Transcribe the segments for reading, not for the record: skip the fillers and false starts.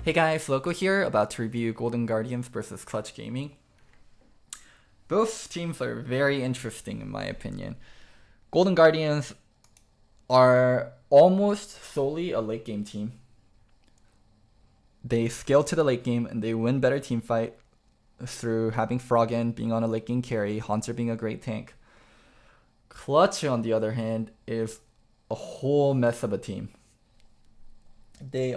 Hey guys, Loco here, about to review Golden Guardians versus Clutch Gaming. Both teams are very interesting in my opinion. Golden Guardians are almost solely a late game team. They scale to the late game and they win better team fight through having Froggen being on a late game carry, Haunter being a great tank. Clutch, on the other hand, is a whole mess of a team. They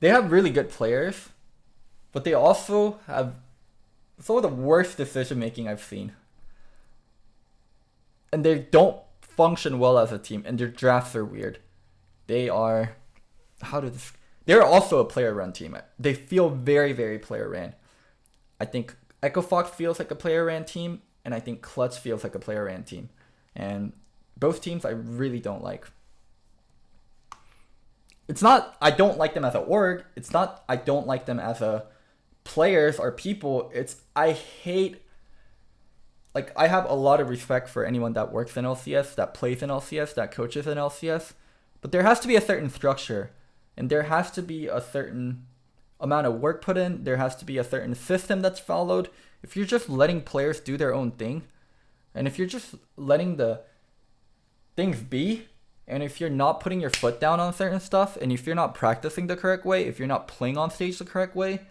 have really good players, but they also have some of the worst decision making I've seen. And they don't function well as a team, and their drafts are weird. They're also a player run team. They feel very, very player ran. I think Echo Fox feels like a player ran team, and I think Clutch feels like a player ran team. And both teams I really don't like. It's not I don't like them as an org. It's not I don't like them as a players or people. It's I hate, like, I have a lot of respect for anyone that works in LCS, that plays in LCS, that coaches in LCS. But there has to be a certain structure. And there has to be a certain amount of work put in. There has to be a certain system that's followed. If you're just letting players do their own thing, and if you're just letting the things be, and if you're not putting your foot down on certain stuff, and if you're not practicing the correct way, if you're not playing on stage the correct way,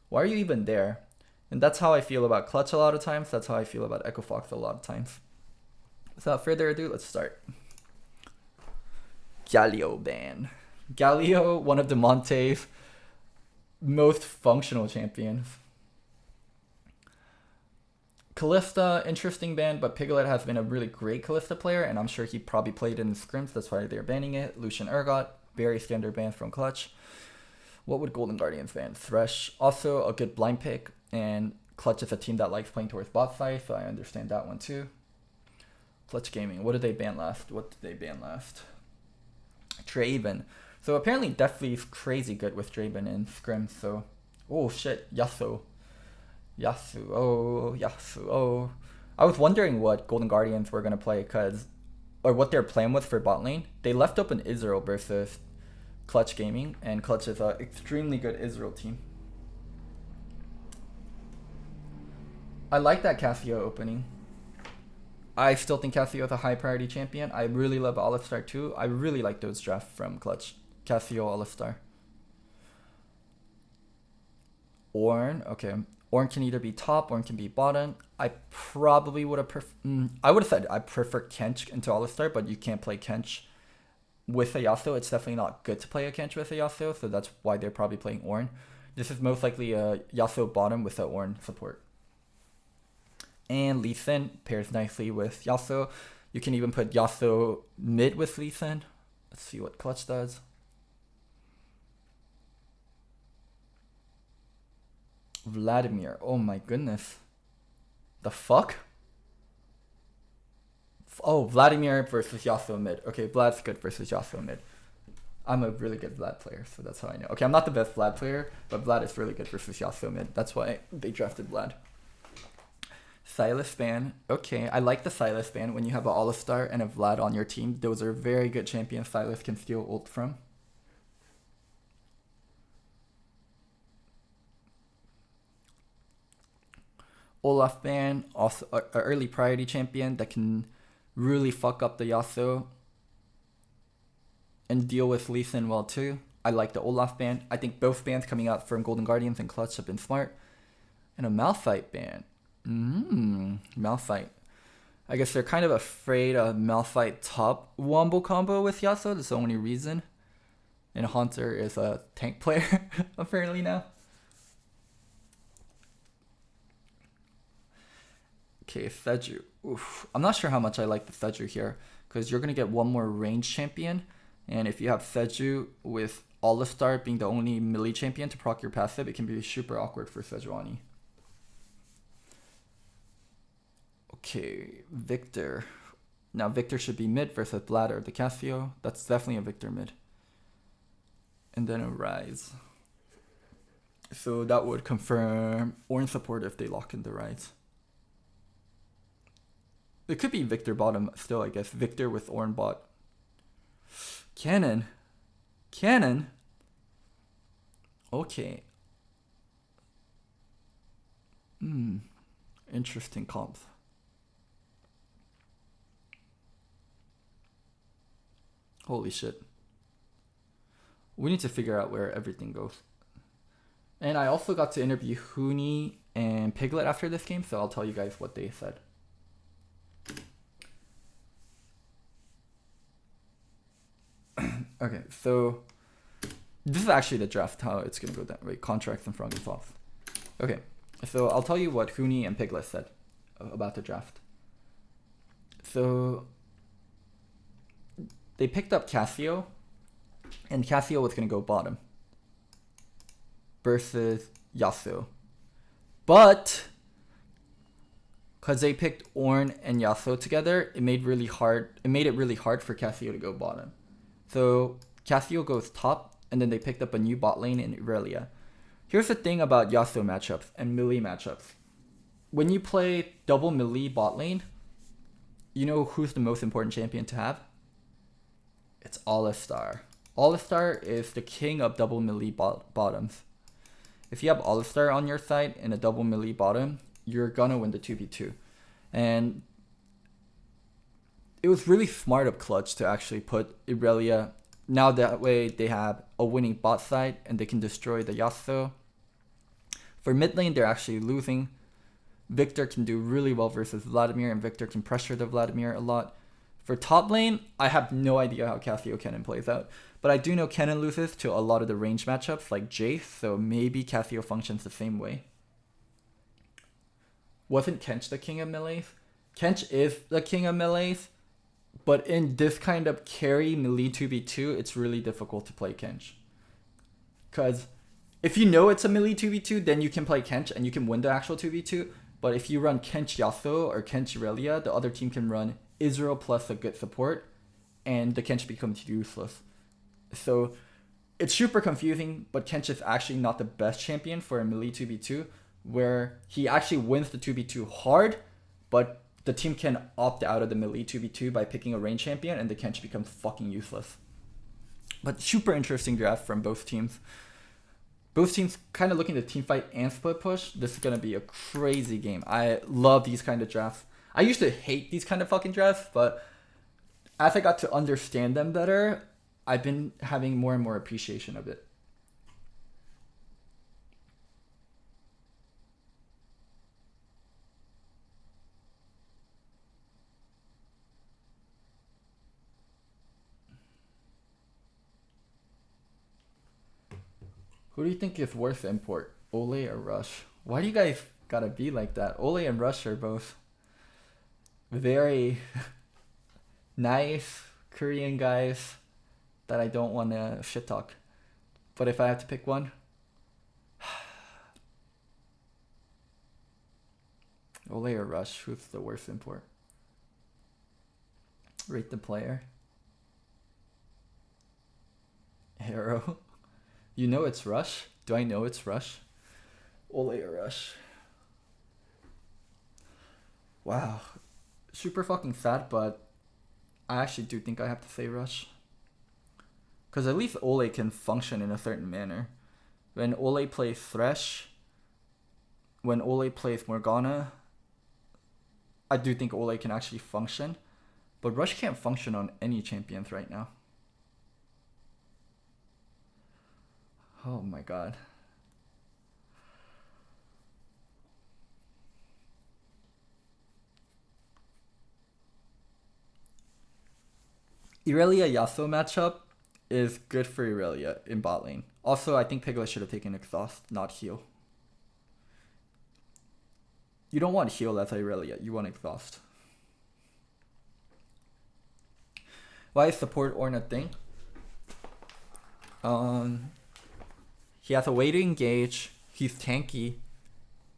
why are you even there? And that's how I feel about Clutch a lot of times. That's how I feel about Echo Fox a lot of times. Without further ado, let's start. Galio ban. Galio, one of Demonte's most functional champions. Kalista, interesting ban, but Piglet has been a really great Kalista player, and I'm sure he probably played in the scrims, that's why they're banning it. Lucian Urgot, very standard ban from Clutch. What would Golden Guardians ban? Thresh, also a good blind pick, and Clutch is a team that likes playing towards bot side, so I understand that one too. Clutch Gaming, what did they ban last? Draven. So apparently Deathly is crazy good with Draven in scrims, so... Oh shit, Yasuo. I was wondering what Golden Guardians were going to play, or what their plan was for bot lane. They left open Israel versus Clutch Gaming, and Clutch is an extremely good Israel team. I like that Cassio opening. I still think Cassio is a high priority champion. I really love Alistar too. I really like those drafts from Clutch. Cassio, Alistar. Ornn, okay. Ornn can either be top, Ornn can be bottom. I probably would have I would have said I prefer Kench into Alistar, but you can't play Kench with a Yasuo. It's definitely not good to play a Kench with a Yasuo, so that's why they're probably playing Ornn. This is most likely a Yasuo bottom with a Ornn support. And Lee Sin pairs nicely with Yasuo. You can even put Yasuo mid with Lee Sin. Let's see what Clutch does. Vladimir, oh my goodness. The fuck? Oh, Vladimir versus Yasuo mid. Okay, Vlad's good versus Yasuo mid. I'm a really good Vlad player, so that's how I know. Okay, I'm not the best Vlad player, but Vlad is really good versus Yasuo mid. That's why they drafted Vlad. Sylas ban. Okay, I like the Sylas ban. When you have an Alistar and a Vlad on your team, those are very good champions Sylas can steal ult from. Olaf ban, also an early priority champion that can really fuck up the Yasuo and deal with Lee Sin well too. I like the Olaf ban. I think both bans coming out from Golden Guardians and Clutch have been smart. And a Malphite ban. Malphite. I guess they're kind of afraid of Malphite top wombo combo with Yasuo. That's the only reason. And Haunter is a tank player apparently now. Okay, Seju. Oof. I'm not sure how much I like the Seju here, because you're going to get one more range champion, and if you have Seju with Alistar being the only melee champion to proc your passive, it can be super awkward for Sejuani. Okay, Victor. Now Victor should be mid versus Vlad or the Cassio. That's definitely a Victor mid. And then a Ryze. So that would confirm Ornn support if they lock in the Ryze. It could be Victor bottom still, I guess. Victor with Ornn bot. Cannon. Okay. Interesting comps. Holy shit. We need to figure out where everything goes. And I also got to interview Hooney and Piglet after this game, so I'll tell you guys what they said. Okay, so this is actually the draft, how it's going to go down. Wait, contracts and frog and off. Okay, so I'll tell you what Hooney and Piglet said about the draft. So they picked up Cassio, and Cassio was going to go bottom versus Yasuo. But because they picked Ornn and Yasuo together, it made it really hard for Cassio to go bottom. So Cassio goes top, and then they picked up a new bot lane in Irelia. Here's the thing about Yasuo matchups and melee matchups. When you play double melee bot lane, you know who's the most important champion to have? It's Alistar. Alistar is the king of double melee bottoms. If you have Alistar on your side in a double melee bottom, you're gonna win the 2v2. And it was really smart of Clutch to actually put Irelia. Now that way they have a winning bot side and they can destroy the Yasuo. For mid lane, they're actually losing. Victor can do really well versus Vladimir, and Victor can pressure the Vladimir a lot. For top lane, I have no idea how Cassio Kennen plays out. But I do know Kennen loses to a lot of the range matchups like Jace, so maybe Cassio functions the same way. Wasn't Kench the king of melees? Kench is the king of melees, but in this kind of carry melee 2v2, it's really difficult to play Kench. Because if you know it's a melee 2v2, then you can play Kench and you can win the actual 2v2. But if you run Kench Yasuo or Kench Irelia, the other team can run Israel plus a good support, and the Kench becomes useless. So it's super confusing, but Kench is actually not the best champion for a melee 2v2, where he actually wins the 2v2 hard, but the team can opt out of the melee 2v2 by picking a range champion, and the Kench becomes fucking useless. But super interesting draft from both teams. Both teams kind of looking to team fight and split push. This is going to be a crazy game. I love these kind of drafts. I used to hate these kind of fucking drafts, but as I got to understand them better, I've been having more and more appreciation of it. Who do you think is worth import, Ole or Rush? Why do you guys gotta be like that? Ole and Rush are both very nice Korean guys that I don't want to shit talk. But if I have to pick one, Ole or Rush, who's the worst import? Rate the player. Arrow. You know it's Rush? Do I know it's Rush? Ole or Rush? Wow. Super fucking sad, but I actually do think I have to say Rush. Because at least Ole can function in a certain manner. When Ole plays Thresh, when Ole plays Morgana, I do think Ole can actually function. But Rush can't function on any champions right now. Oh my god. Irelia Yasuo matchup is good for Irelia in bot lane. Also, I think Piglet should have taken Exhaust, not Heal. You don't want Heal as Irelia, you want Exhaust. Why is support Ornn a thing? He has a way to engage. He's tanky.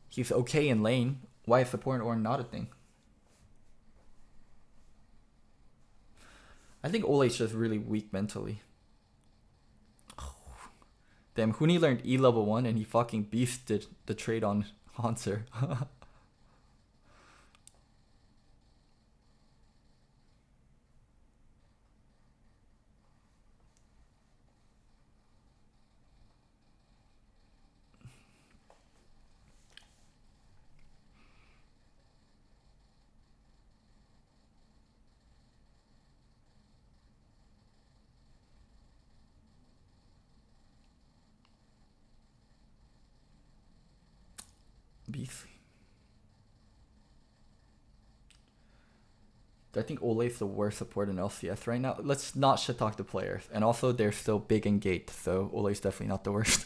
He's okay in lane. Why is support Ornn not a thing? I think Ole's just really weak mentally. Oh. Damn, Huni learned E level 1 and he fucking beasted the trade on Hanser. BC. I think Ole's the worst support in LCS right now. Let's not shit talk the players. And also, they're still big and gate, so Ole's definitely not the worst.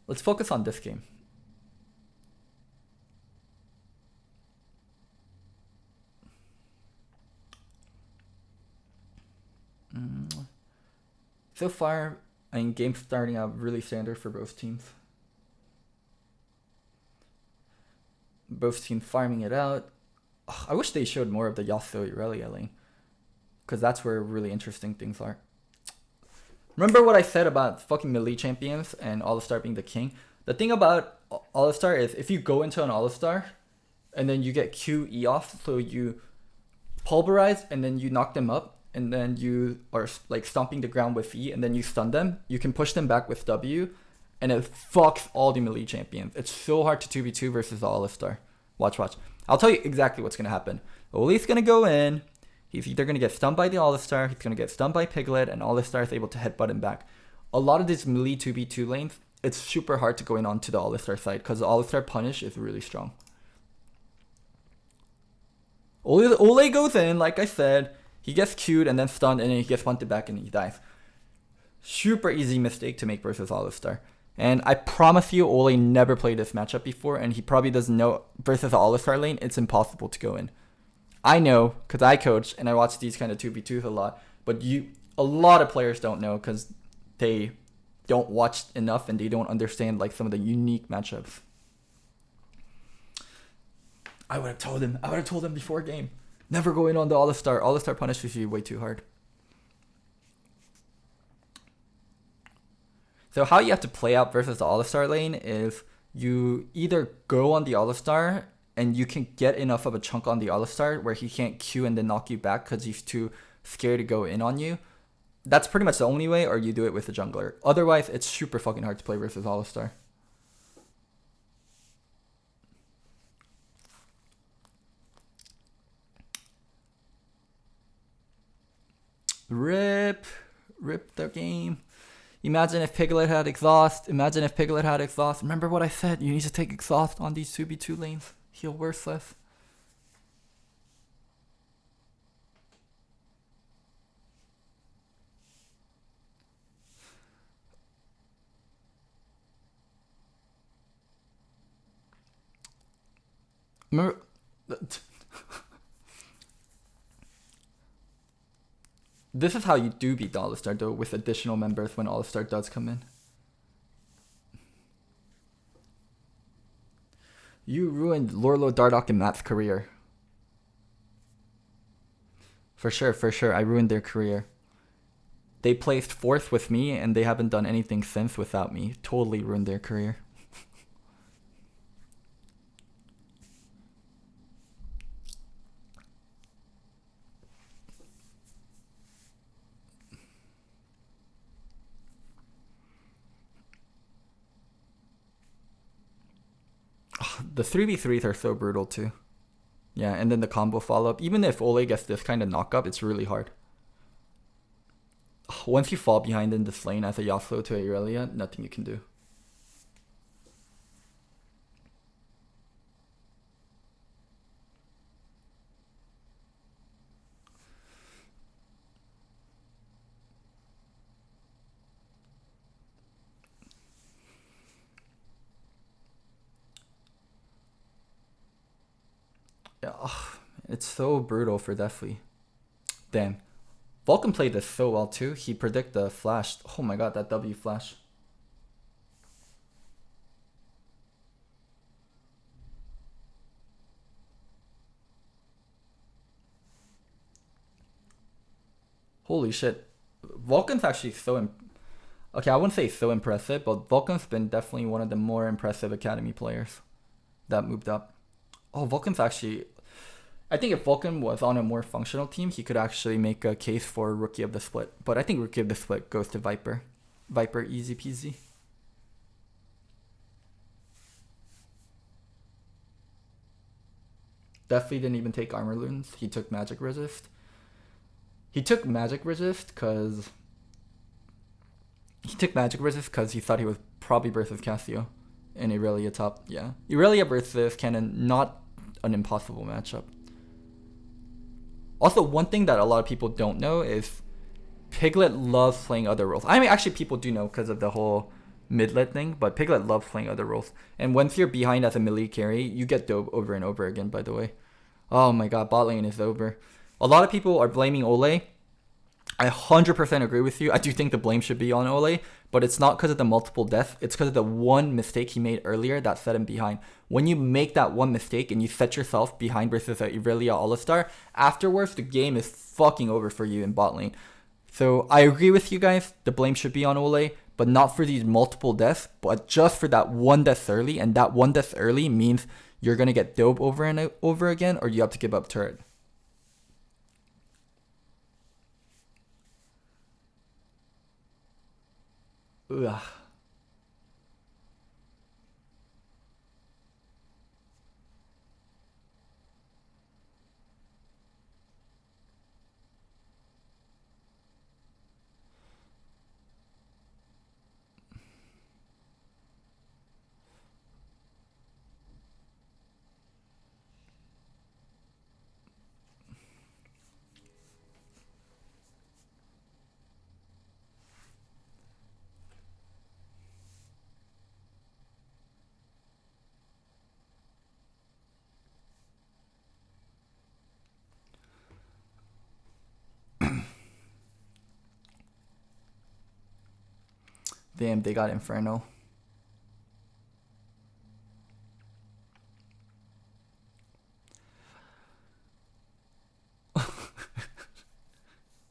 Let's focus on this game. So far, I mean, game's starting out really standard for both teams. Both teams farming it out. Ugh, I wish they showed more of the Yasuo Irelia lane, because that's where really interesting things are. Remember what I said about fucking melee champions and All-Star being the king? The thing about All-Star is if you go into an All-Star and then you get QE off, so you pulverize and then you knock them up and then you are like stomping the ground with E and then you stun them, you can push them back with W and it fucks all the melee champions. It's so hard to 2v2 versus the All-Star. Watch. I'll tell you exactly what's going to happen. Oli's going to go in. He's either going to get stunned by the All-Star, he's going to get stunned by Piglet, and All-Star is able to headbutt him back. A lot of these melee 2v2 lanes, it's super hard to go in onto the All-Star side because the All-Star punish is really strong. Ole goes in, like I said, he gets queued and then stunned, and then he gets punted back and he dies. Super easy mistake to make versus All-Star. And I promise you, Ole never played this matchup before, and he probably doesn't know versus the All-Star lane, it's impossible to go in. I know, because I coach, and I watch these kind of 2v2s a lot, but a lot of players don't know because they don't watch enough and they don't understand like some of the unique matchups. I would have told him before game. Never go in on the All-Star. All-Star punishes you way too hard. So how you have to play out versus the All-Star lane is you either go on the All-Star and you can get enough of a chunk on the All-Star where he can't Q and then knock you back because he's too scared to go in on you. That's pretty much the only way, or you do it with the jungler. Otherwise, it's super fucking hard to play versus All-Star. Rip the game. Imagine if Piglet had exhaust. Remember what I said? You need to take exhaust on these 2v2 lanes. Heal worthless. Remember, this is how you do beat the All-Star though, with additional members when All-Star does come in. You ruined Lorlo, Dardoch, and Matt's career. For sure, I ruined their career. They placed 4th with me, and they haven't done anything since without me. Totally ruined their career. The 3v3s are so brutal too. Yeah, and then the combo follow-up. Even if Ole gets this kind of knock-up, it's really hard. Once you fall behind in this lane as a Yasuo to Irelia, nothing you can do. It's so brutal for Deathly. Damn. Vulcan played this so well too. He predicted the flash. Oh my god, that W flash. Holy shit. Vulcan's actually so... Okay, I wouldn't say so impressive, but Vulcan's been definitely one of the more impressive Academy players that moved up. Oh, Vulcan's actually... I think if Vulcan was on a more functional team, he could actually make a case for Rookie of the Split. But I think Rookie of the Split goes to Viper. Viper, easy peasy. Definitely didn't even take Armor Loons. He took Magic Resist. He took Magic Resist because He took Magic versus because he thought he was probably versus Cassio in Irelia top. Yeah. Irelia versus Cannon, not an impossible matchup. Also, one thing that a lot of people don't know is Piglet loves playing other roles. I mean, actually, people do know because of the whole midlet thing, but Piglet loves playing other roles. And once you're behind as a melee carry, you get dope over and over again, by the way. Oh my god, bot lane is over. A lot of people are blaming Ole. I 100% agree with you. I do think the blame should be on Ole, but it's not because of the multiple deaths. It's because of the one mistake he made earlier that set him behind. When you make that one mistake and you set yourself behind versus a Irelia All-Star, afterwards the game is fucking over for you in bot lane. So I agree with you guys. The blame should be on Ole, but not for these multiple deaths, but just for that one death early. And that one death early means you're going to get dope over and over again, or you have to give up turret. Ugh. Damn, they got Inferno.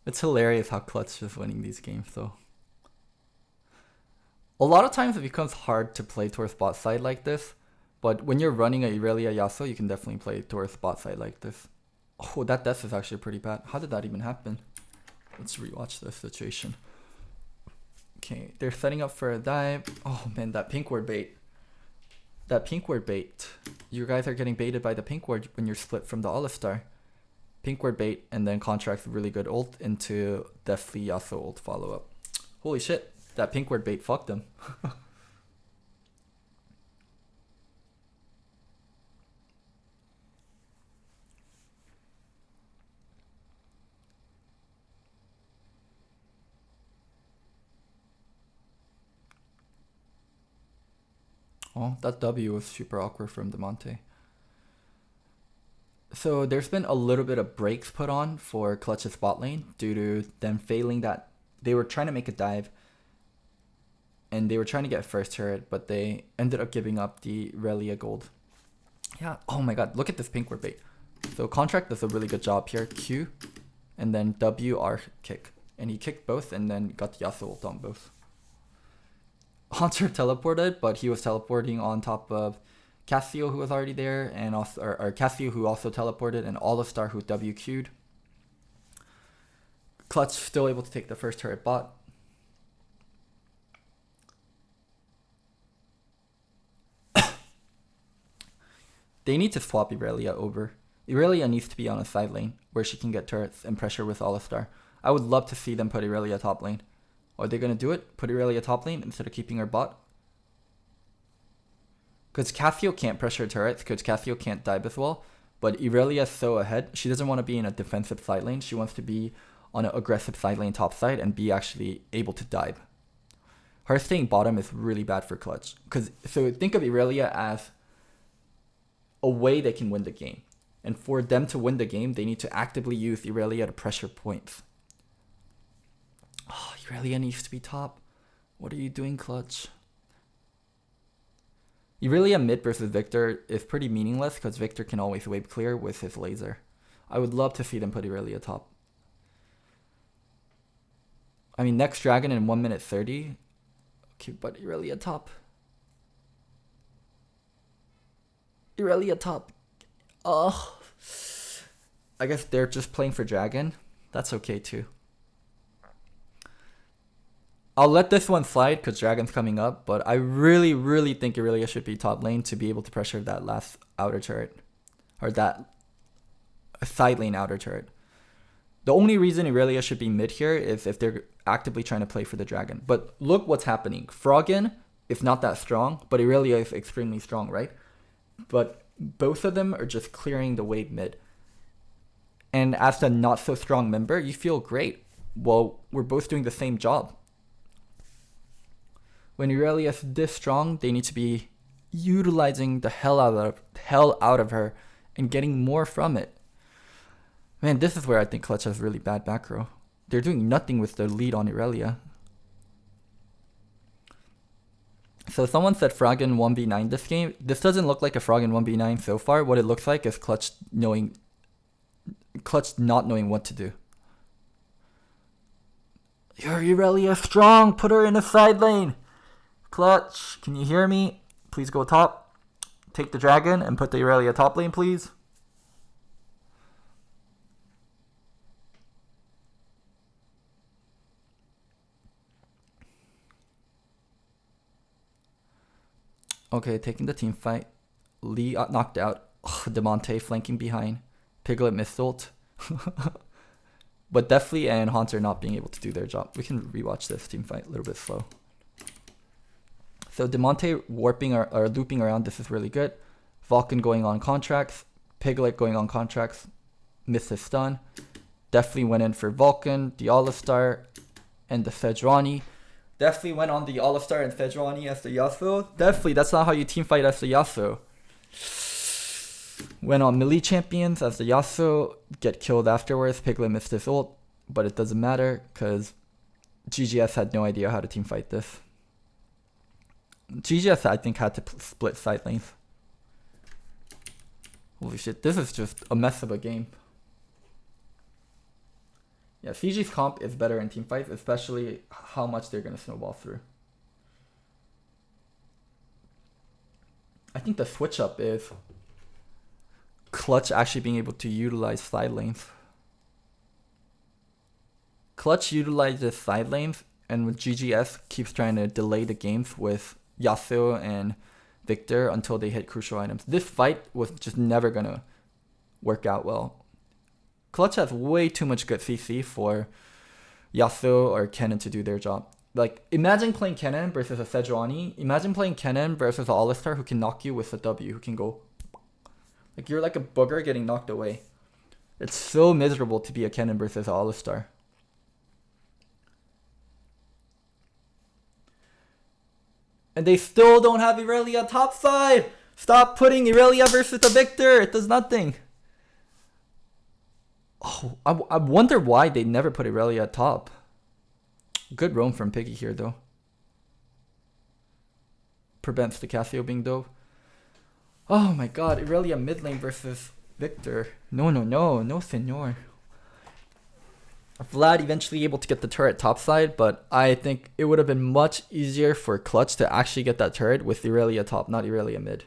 It's hilarious how Clutch is winning these games, though. A lot of times it becomes hard to play towards bot side like this, but when you're running a Irelia Yasuo, you can definitely play towards bot side like this. Oh, that death is actually pretty bad. How did that even happen? Let's rewatch this situation. Okay, they're setting up for a dive. Oh man, that pink ward bait. That pink ward bait. You guys are getting baited by the pink ward when you're split from the All-Star. Pink ward bait and then contracts really good ult into Deathly Yasuo ult follow-up. Holy shit, that pink ward bait fucked them. Oh, that W was super awkward from Demonte. So there's been a little bit of brakes put on for Clutch's bot lane due to them failing that. They were trying to make a dive and they were trying to get first turret, but they ended up giving up the Relia gold. Yeah, oh my god, look at this pink ward bait. So Contract does a really good job here. Q and then W R kick. And he kicked both and then got the Yasuo ult on both. Haunter teleported, but he was teleporting on top of Cassio, who was already there, and also or Cassio, who also teleported, and All-Star, who W Q'd. Clutch still able to take the first turret bot. They need to swap Irelia over. Irelia needs to be on a side lane where she can get turrets and pressure with All-Star. I would love to see them put Irelia top lane. Are they going to do it? Put Irelia top lane instead of keeping her bot? Because Cassio can't pressure turrets, because Cassio can't dive as well. But Irelia's so ahead. She doesn't want to be in a defensive side lane. She wants to be on an aggressive side lane top side and be actually able to dive. Her staying bottom is really bad for Clutch. So think of Irelia as a way they can win the game. And for them to win the game, they need to actively use Irelia to pressure points. Oh, Irelia needs to be top. What are you doing, Clutch? Irelia mid versus Victor is pretty meaningless because Victor can always wave clear with his laser. I would love to see them put Irelia top. I mean, next dragon in 1 minute 30. Okay, but Irelia top. Irelia top. Ugh. I guess they're just playing for dragon. That's okay too. I'll let this one slide because Dragon's coming up, but I really, really think Irelia should be top lane to be able to pressure that last outer turret. Or that side lane outer turret. The only reason Irelia should be mid here is if they're actively trying to play for the dragon. But look what's happening. Froggen is not that strong, but Irelia is extremely strong, right? But both of them are just clearing the wave mid. And as a not so strong member, you feel great. Well, we're both doing the same job. When Irelia is this strong, they need to be utilizing the hell out of her and getting more from it. Man, this is where I think Clutch has really bad back row. They're doing nothing with the lead on Irelia. So someone said Froggen 1v9 this game. This doesn't look like a Froggen 1v9 so far. What it looks like is Clutch not knowing what to do. Your Irelia strong. Put her in the side lane. Clutch, can you hear me? Please go top. Take the dragon and put the Irelia top lane, please. Okay, taking the team fight. Lee knocked out. Demonte flanking behind. Piglet missed ult. But Deathly and Haunter not being able to do their job. We can rewatch this team fight a little bit slow. So Demonte warping or looping around. This is really good. Vulcan going on contracts. Piglet going on contracts. Missed his stun. Deathly went in for Vulcan, the All-Star, and the Sejuani. Definitely went on the All-Star and Sejuani as the Yasuo. Definitely, that's not how you teamfight as the Yasuo. Went on melee champions as the Yasuo, get killed afterwards. Piglet missed his ult, but it doesn't matter because GGS had no idea how to teamfight this. GGS, I think, had to split side lanes. Holy shit, this is just a mess of a game. Yeah, CG's comp is better in teamfights, especially how much they're going to snowball through. I think the switch up is Clutch actually being able to utilize side lanes. Clutch utilizes side lanes, and with GGS keeps trying to delay the games with Yasuo and Victor until they hit crucial items. This fight was just never going to work out well. Clutch has way too much good CC for Yasuo or Kennen to do their job. Like, imagine playing Kennen versus a Sejuani. Imagine playing Kennen versus an All-Star who can knock you with a W, who can go... Like, you're like a booger getting knocked away. It's so miserable to be a Kennen versus an All-Star. And they still don't have Irelia topside! Stop putting Irelia versus the Victor! It does nothing. Oh, I wonder why they never put Irelia at top. Good roam from Piggy here, though. Prevents the Cassio being dope. Oh my god, Irelia mid lane versus Victor. No, senor. Vlad eventually able to get the turret topside, but I think it would have been much easier for Clutch to actually get that turret with Irelia top, not Irelia mid.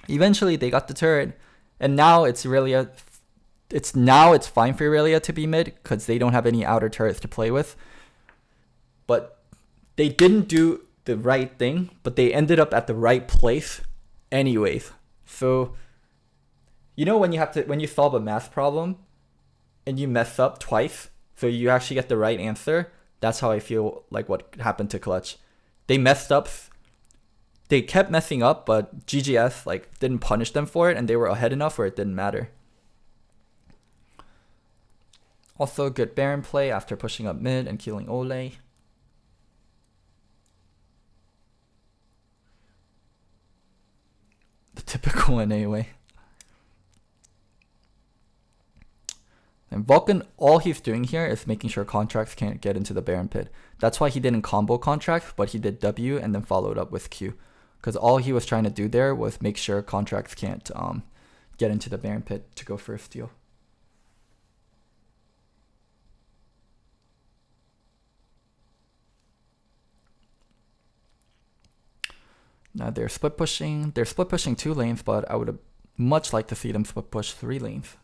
Eventually they got the turret, and now it's Irelia. It's fine for Irelia to be mid because they don't have any outer turrets to play with. But they didn't do the right thing, but they ended up at the right place anyways. So you know when you solve a math problem and you mess up twice, so you actually get the right answer. That's how I feel like what happened to Clutch. They messed up. They kept messing up, but GGS like didn't punish them for it, and they were ahead enough where it didn't matter. Also, good Baron play after pushing up mid and killing Ole. The typical one anyway. And Vulcan, all he's doing here is making sure contracts can't get into the Baron pit. That's why he didn't combo contracts, but he did W and then followed up with Q. Because all he was trying to do there was make sure contracts can't get into the Baron pit to go for a steal. Now they're split pushing. They're split pushing 2 lanes, but I would have much liked to see them split push 3 lanes.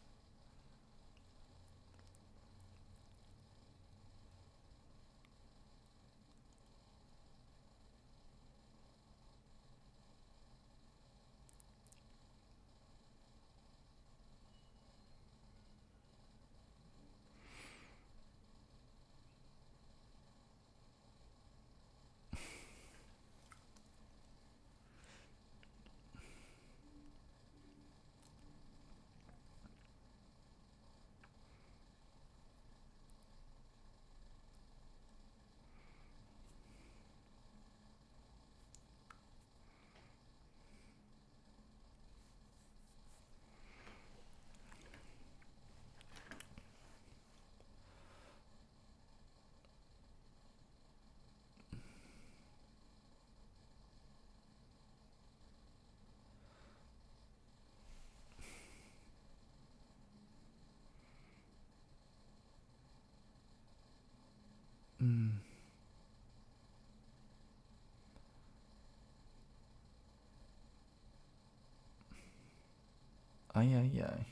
Ay, ay, ay.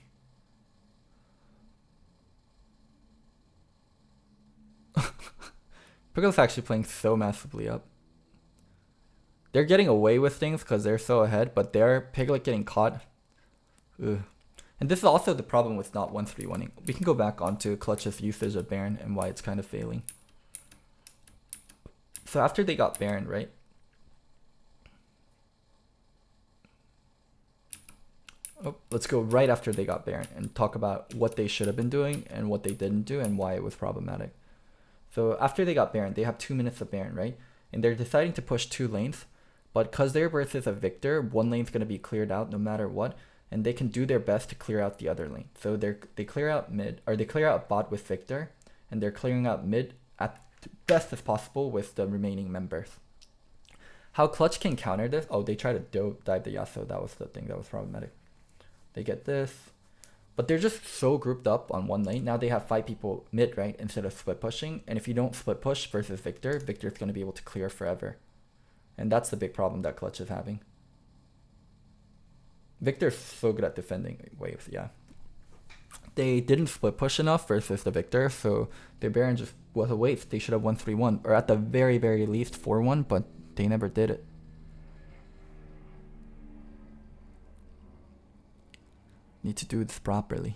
Pickle's actually playing so massively up. They're getting away with things because they're so ahead, but they're Piglet getting caught. Ugh. And this is also the problem with not 1-3-1ing. We can go back onto Clutch's usage of Baron and why it's kind of failing. So after they got Baron, right? Oh, let's go right after they got Baron and talk about what they should have been doing and what they didn't do and why it was problematic. So after they got Baron, they have 2 minutes of Baron, right? And they're deciding to push 2 lanes. But because they're versus a Victor, 1 lane's going to be cleared out no matter what. And they can do their best to clear out the other lane. So they clear out mid, or they clear out bot with Victor. And they're clearing out mid at best as possible with the remaining members. How Clutch can counter this? Oh, they try to dive the Yasuo. That was the thing that was problematic. They get this. But they're just so grouped up on 1 lane. Now they have 5 people mid, right? Instead of split pushing. And if you don't split push versus Victor, Victor's going to be able to clear forever. And that's the big problem that Clutch is having. Victor's so good at defending waves, yeah. They didn't split push enough versus the Victor, so their Baron just was a waste. They should have 1-3-1, or at the very, very least 4-1, but they never did it. Need to do this properly.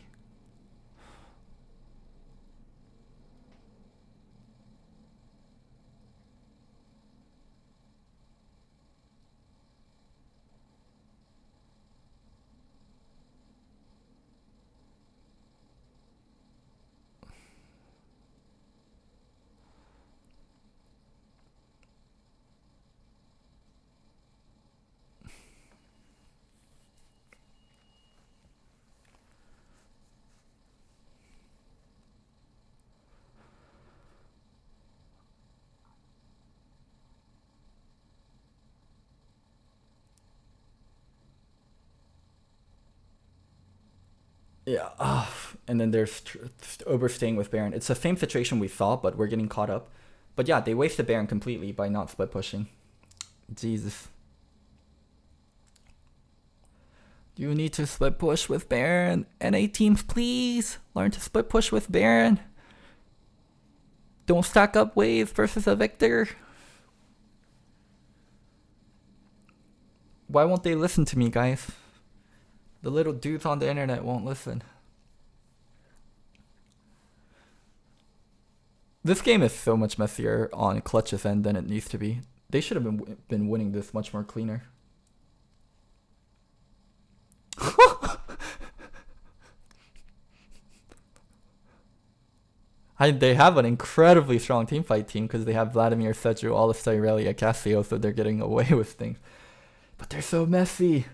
Yeah, and then there's overstaying with Baron. It's the same situation we saw, but we're getting caught up. But yeah, they wasted Baron completely by not split pushing. Jesus. You need to split push with Baron. NA teams, please learn to split push with Baron. Don't stack up waves versus a Victor. Why won't they listen to me, guys? The little dudes on the internet won't listen. This game is so much messier on Clutch's end than it needs to be. They should have been winning this much more cleaner. They have an incredibly strong teamfight team because they have Vladimir, Sedru, Alistar, Irelia, Cassio, so they're getting away with things. But they're so messy.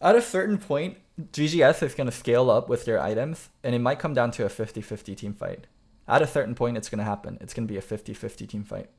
At a certain point, GGS is going to scale up with their items, and it might come down to a 50-50 team fight. At a certain point, it's going to happen. It's going to be a 50-50 team fight.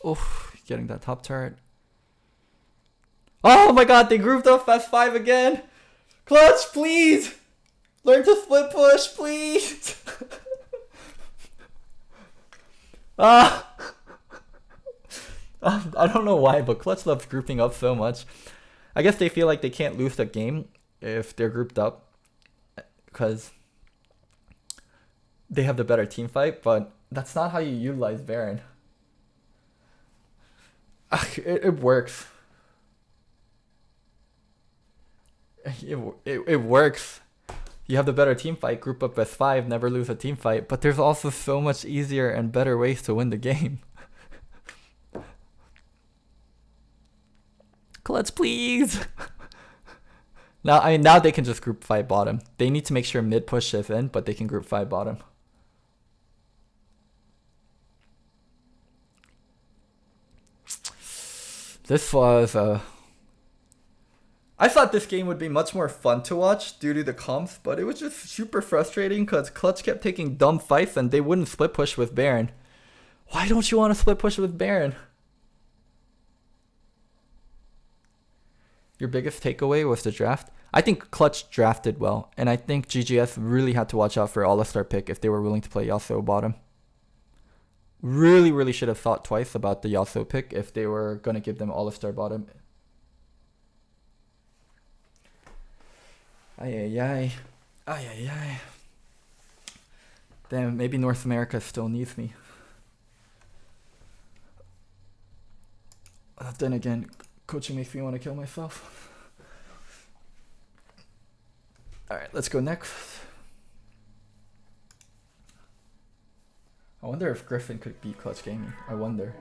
Oof, getting that top turret. Oh my god, they grouped up as 5 again. Clutch, please. Learn to split push, please. I don't know why, but Clutch loves grouping up so much. I guess they feel like they can't lose the game if they're grouped up because they have the better team fight, but that's not how you utilize Baron. It works. It works. You have the better team fight, group up as 5, never lose a team fight, but there's also so much easier and better ways to win the game. Clutch, please. Now they can just group 5 bottom. They need to make sure mid pushes in, but they can group 5 bottom. This was I thought this game would be much more fun to watch due to the comps, but it was just super frustrating because Clutch kept taking dumb fights and they wouldn't split push with Baron. Why don't you want to split push with Baron? Your biggest takeaway was the draft? I think Clutch drafted well, and I think GGS really had to watch out for All-Star pick if they were willing to play Yasuo bottom. Really should have thought twice about the Yasuo pick if they were going to give them All-Star bottom. Ay. Damn, maybe North America still needs me. Then again, coaching makes me want to kill myself. Alright, let's go next. I wonder if Griffin could beat Clutch Gaming. I wonder.